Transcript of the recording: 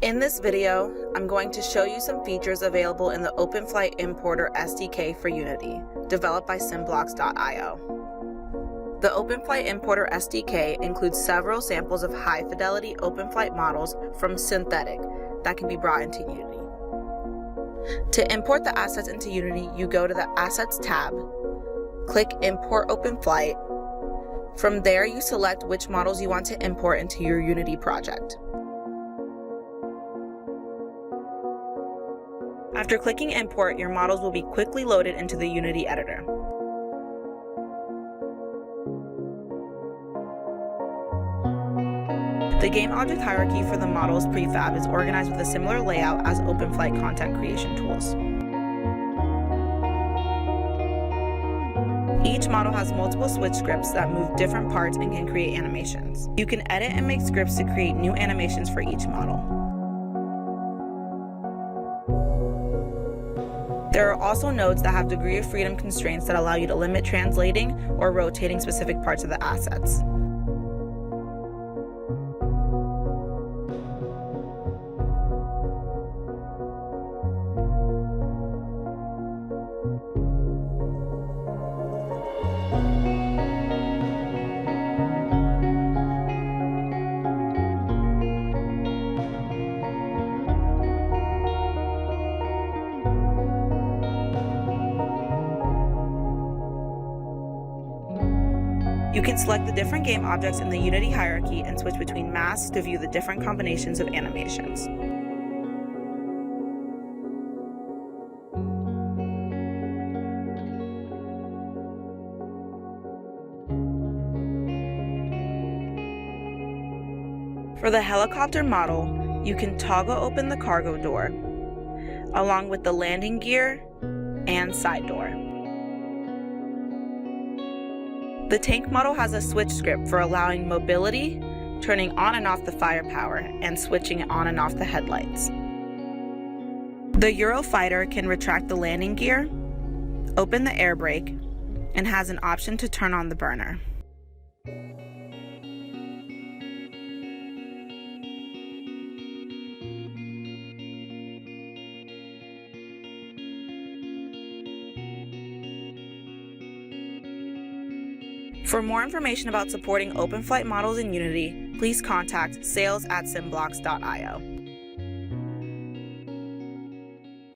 In this video, I'm going to show you some features available in the OpenFlight Importer SDK for Unity, developed by SimBlocks.io. The OpenFlight Importer SDK includes several samples of high-fidelity OpenFlight models from Synthetic that can be brought into Unity. To import the assets into Unity, you go to the Assets tab, click Import OpenFlight. From there, you select which models you want to import into your Unity project. After clicking Import, your models will be quickly loaded into the Unity editor. The game object hierarchy for the models prefab is organized with a similar layout as OpenFlight content creation tools. Each model has multiple switch scripts that move different parts and can create animations. You can edit and make scripts to create new animations for each model. There are also nodes that have degree of freedom constraints that allow you to limit translating or rotating specific parts of the assets. You can select the different game objects in the Unity hierarchy and switch between masks to view the different combinations of animations. For the helicopter model, you can toggle open the cargo door, along with the landing gear and side door. The tank model has a switch script for allowing mobility, turning on and off the firepower, and switching on and off the headlights. The Eurofighter can retract the landing gear, open the air brake, and has an option to turn on the burner. For more information about supporting OpenFlight models in Unity, please contact sales@SimBlocks.io.